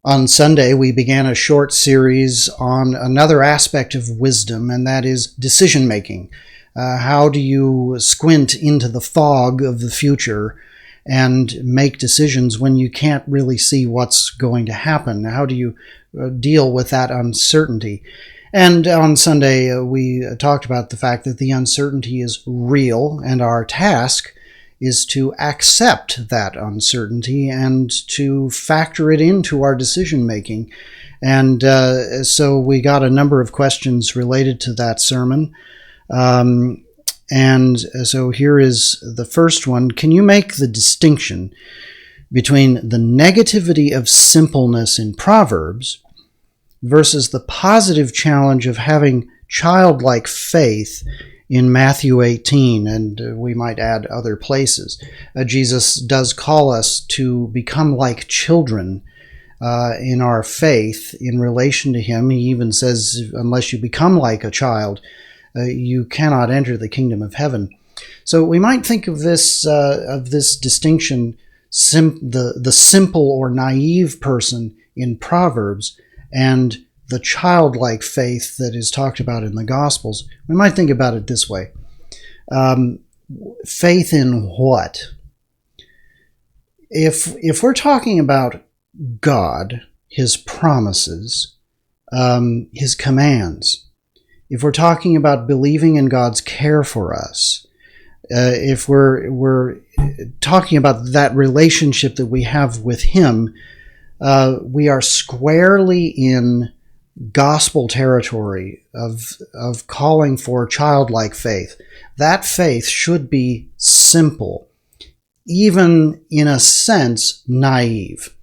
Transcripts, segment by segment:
On Sunday, we began a short series on another aspect of wisdom, and that is decision-making. How do you squint into the fog of the future and make decisions when you can't really see what's going to happen? How do you deal with that uncertainty? And on Sunday, we talked about the fact that the uncertainty is real, and our task is to accept that uncertainty and to factor it into our decision making. And so we got a number of questions related to that sermon. And so here is the first one. Can you make the distinction between the negativity of simpleness in Proverbs versus the positive challenge of having childlike faith in Matthew 18, and we might add other places? Jesus does call us to become like children in our faith in relation to Him. He even says, unless you become like a child, you cannot enter the kingdom of heaven. So we might think of this distinction, the simple or naive person in Proverbs, and the childlike faith that is talked about in the Gospels. We might think about it this way. Faith in what? If we're talking about God, His promises, His commands, if we're talking about believing in God's care for us, if we're talking about that relationship that we have with Him, we are squarely in gospel territory of calling for childlike faith. That faith should be simple, even in a sense naive,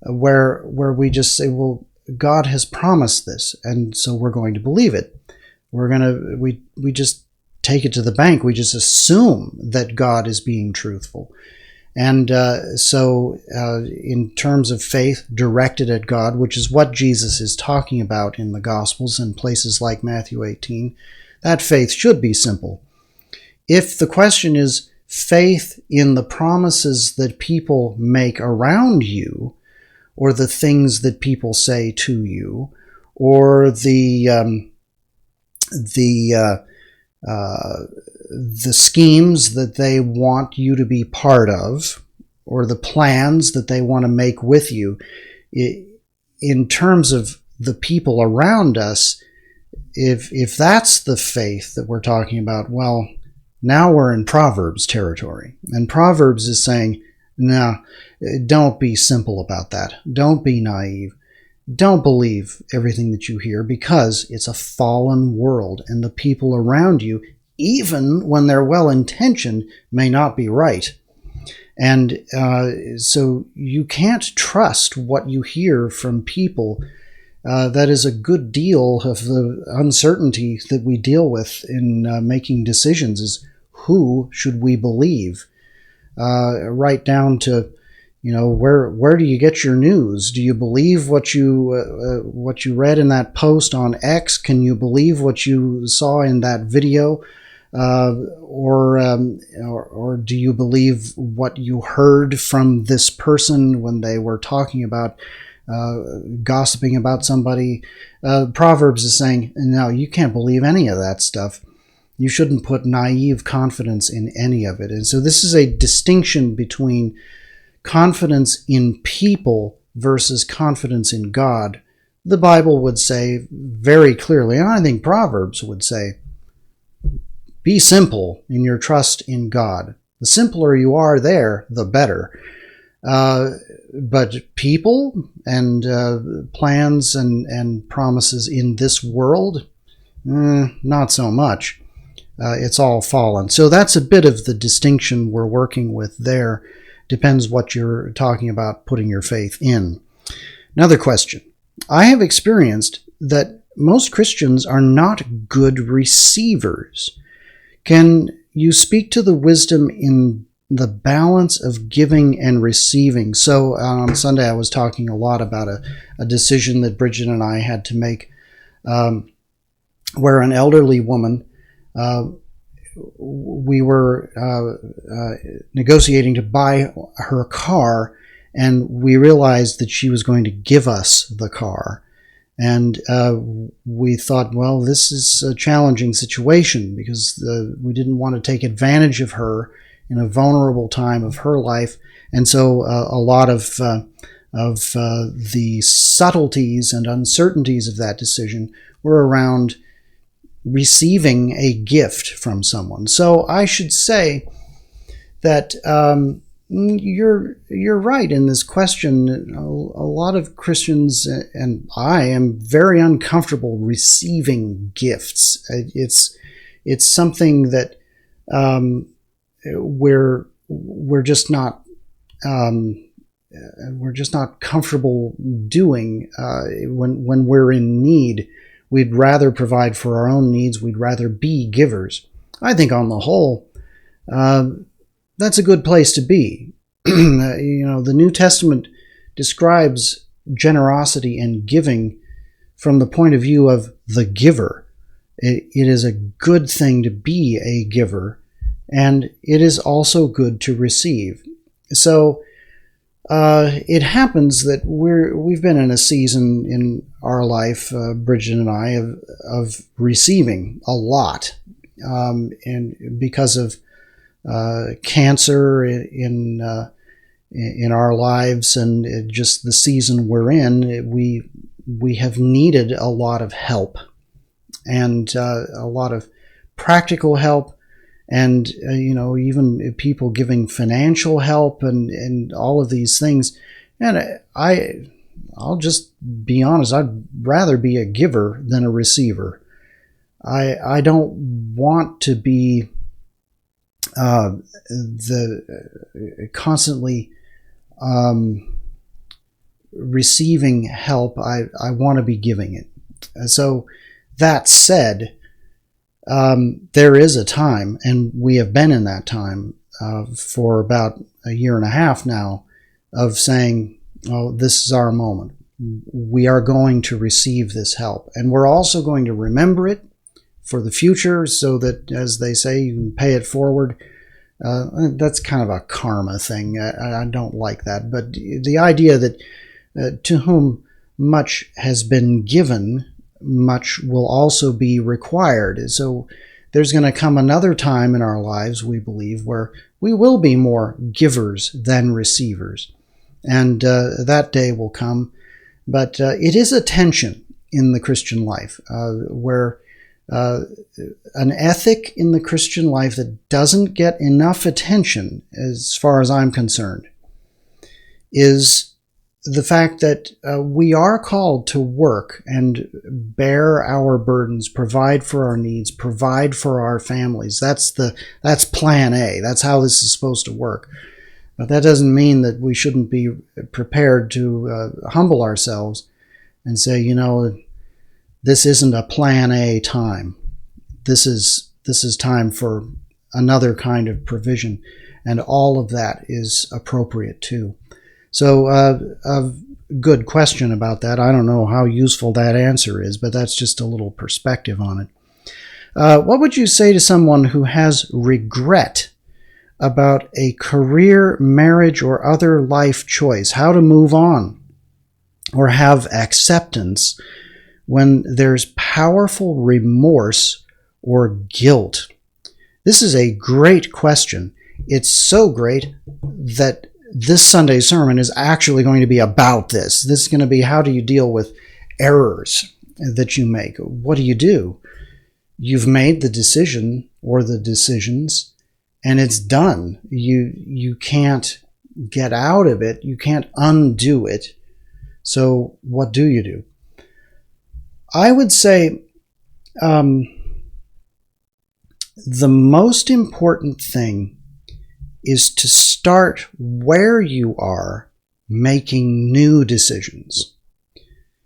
where we just say, well, God has promised this, and so we're going to believe it. We just take it to the bank. We just assume that God is being truthful. And so in terms of faith directed at God, which is what Jesus is talking about in the Gospels and places like Matthew 18, that faith should be simple. If the question is faith in the promises that people make around you, or the things that people say to you, or the schemes that they want you to be part of, or the plans that they want to make with you, in terms of the people around us, if that's the faith that we're talking about, well, now we're in Proverbs territory. And Proverbs is saying, no, don't be simple about that. Don't be naive. Don't believe everything that you hear, because it's a fallen world, and the people around you, even when they're well-intentioned, may not be right. And so you can't trust what you hear from people. That is a good deal of the uncertainty that we deal with in making decisions, is who should we believe? Right down to, where do you get your news? Do you believe what you read in that post on X? Can you believe what you saw in that video? Or do you believe what you heard from this person when they were talking about gossiping about somebody? Proverbs is saying, no, you can't believe any of that stuff. You shouldn't put naive confidence in any of it. And so this is a distinction between confidence in people versus confidence in God. The Bible would say very clearly, and I think Proverbs would say, be simple in your trust in God. The simpler you are there, the better. But people and plans and promises in this world, not so much. It's all fallen. So that's a bit of the distinction we're working with there. Depends what you're talking about putting your faith in. Another question. I have experienced that most Christians are not good receivers. Can you speak to the wisdom in the balance of giving and receiving? So on Sunday I was talking a lot about a decision that Bridget and I had to make, where an elderly woman, we were negotiating to buy her car, and we realized that she was going to give us the car. And we thought, well, this is a challenging situation because we didn't want to take advantage of her in a vulnerable time of her life. And so a lot of the subtleties and uncertainties of that decision were around receiving a gift from someone. So I should say that you're right in this question. A lot of Christians, and I am very uncomfortable receiving gifts. It's something that we're just not comfortable doing when we're in need. We'd rather provide for our own needs. We'd rather be givers. I think on the whole, that's a good place to be. The New Testament describes generosity and giving from the point of view of the giver. It is a good thing to be a giver, and it is also good to receive. So it happens that we've been in a season in our life, Bridget and I, of receiving a lot, and because of cancer in our lives and just the season we're in, we have needed a lot of help and a lot of practical help. And, even people giving financial help and all of these things. And I'll just be honest, I'd rather be a giver than a receiver. I don't want to be constantly receiving help. I want to be giving it. So that said, there is a time, and we have been in that time for about a year and a half now, of saying, oh, this is our moment. We are going to receive this help. And we're also going to remember it for the future so that, as they say, you can pay it forward. That's kind of a karma thing. I don't like that. But the idea that to whom much has been given, much will also be required. So there's going to come another time in our lives, we believe, where we will be more givers than receivers. And that day will come. But it is a tension in the Christian life where an ethic in the Christian life that doesn't get enough attention, as far as I'm concerned, is the fact that we are called to work and bear our burdens, provide for our needs, provide for our families. That's plan A. That's how this is supposed to work. But that doesn't mean that we shouldn't be prepared to humble ourselves and say, this isn't a plan A time. This is time for another kind of provision, and all of that is appropriate too. So a good question about that. I don't know how useful that answer is, but that's just a little perspective on it. What would you say to someone who has regret about a career, marriage, or other life choice, how to move on or have acceptance when there's powerful remorse or guilt? This is a great question. It's so great that this Sunday's sermon is actually going to be about this. This is going to be, how do you deal with errors that you make? What do you do? You've made the decision or the decisions, and it's done. You can't get out of it. You can't undo it. So what do you do? I would say the most important thing is to start where you are making new decisions.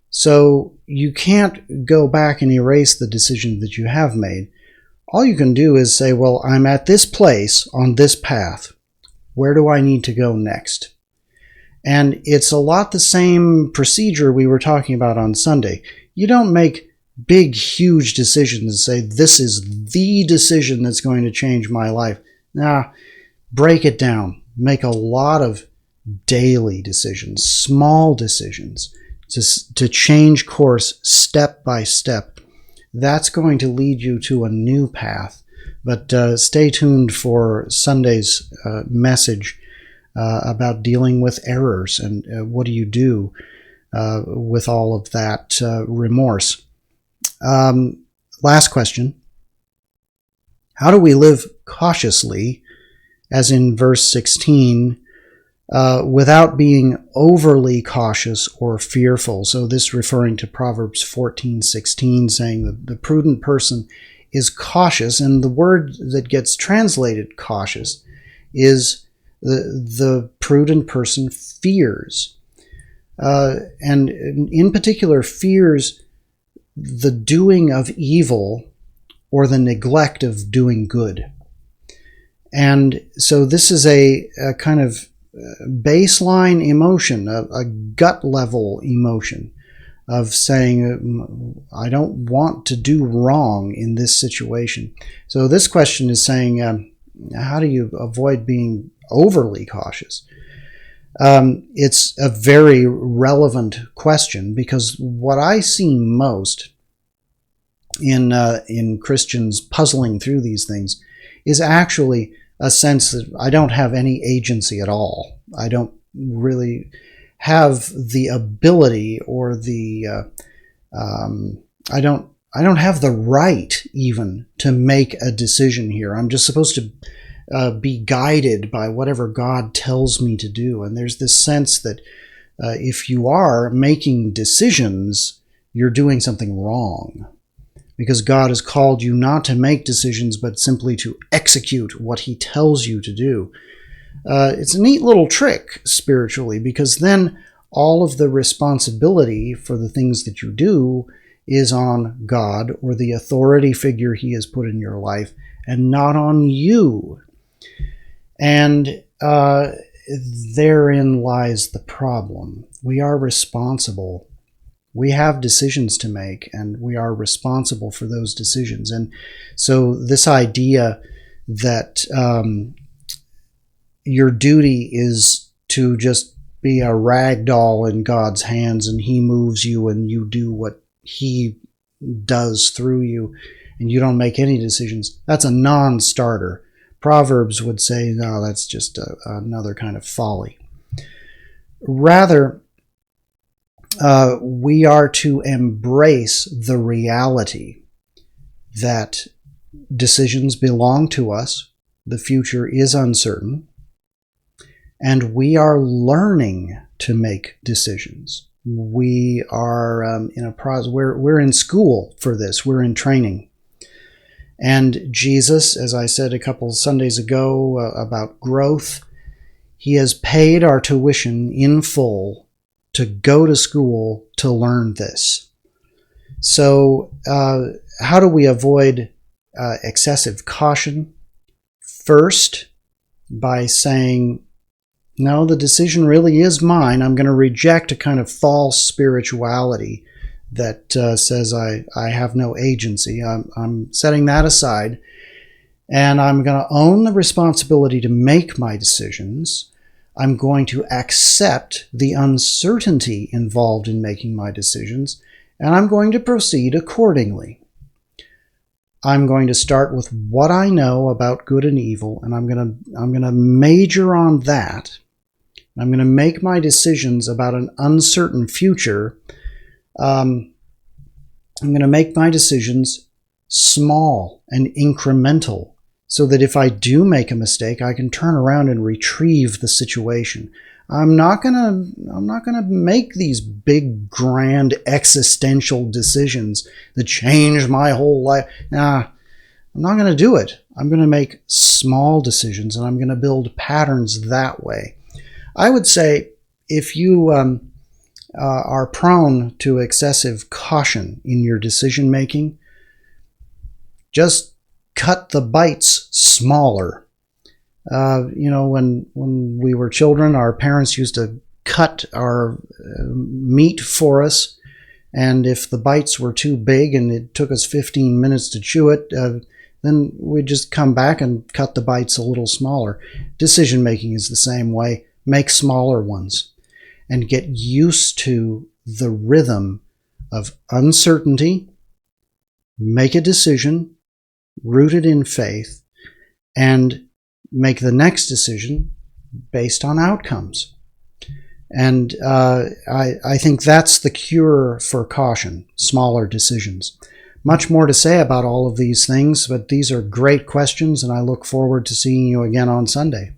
So you can't go back and erase the decision that you have made. All you can do is say, well, I'm at this place on this path. Where do I need to go next? And it's a lot the same procedure we were talking about on Sunday. You don't make big, huge decisions and say, this is the decision that's going to change my life. Nah, break it down. Make a lot of daily decisions, small decisions, to change course step by step. That's going to lead you to a new path. But stay tuned for Sunday's message about dealing with errors and what do you do with all of that remorse. Last question. How do we live cautiously, as in verse 16, without being overly cautious or fearful? So this referring to Proverbs 14:16, saying that the prudent person is cautious, and the word that gets translated cautious is the prudent person fears. And in particular, fears the doing of evil or the neglect of doing good. And so this is a kind of baseline emotion, a gut level emotion of saying, I don't want to do wrong in this situation. So this question is saying, how do you avoid being overly cautious? It's a very relevant question, because what I see most in Christians puzzling through these things is actually a sense that I don't have any agency at all. I don't really have the ability or the I don't have the right even to make a decision here. I'm just supposed to be guided by whatever God tells me to do. And there's this sense that if you are making decisions, you're doing something wrong, because God has called you not to make decisions, but simply to execute what he tells you to do. It's a neat little trick spiritually, because then all of the responsibility for the things that you do is on God or the authority figure he has put in your life, and not on you. And therein lies the problem. We are responsible. We have decisions to make, and we are responsible for those decisions. And so this idea that your duty is to just be a rag doll in God's hands, and he moves you and you do what he does through you, and you don't make any decisions, that's a non-starter. Proverbs would say, no, that's just another kind of folly. Rather, we are to embrace the reality that decisions belong to us, the future is uncertain, and we are learning to make decisions. We are in a process. We're in school for this. We're in training. And Jesus, as I said a couple of Sundays ago about growth, he has paid our tuition in full to go to school to learn this. So how do we avoid excessive caution? First, by saying, no, the decision really is mine. I'm going to reject a kind of false spirituality that says I have no agency. I'm setting that aside, and I'm going to own the responsibility to make my decisions. I'm going to accept the uncertainty involved in making my decisions, and I'm going to proceed accordingly. I'm going to start with what I know about good and evil, and I'm going to major on that. I'm going to make my decisions about an uncertain future. I'm going to make my decisions small and incremental, so that if I do make a mistake, I can turn around and retrieve the situation. I'm not going to make these big, grand, existential decisions that change my whole life. Nah, I'm not going to do it. I'm going to make small decisions, and I'm going to build patterns that way. I would say if you are prone to excessive caution in your decision making, just cut the bites smaller. When we were children, our parents used to cut our meat for us, and if the bites were too big and it took us 15 minutes to chew it, then we'd just come back and cut the bites a little smaller. Decision making is the same way. make smaller ones, and get used to the rhythm of uncertainty, make a decision rooted in faith, and make the next decision based on outcomes. And I think that's the cure for caution, smaller decisions. Much more to say about all of these things, but these are great questions, and I look forward to seeing you again on Sunday.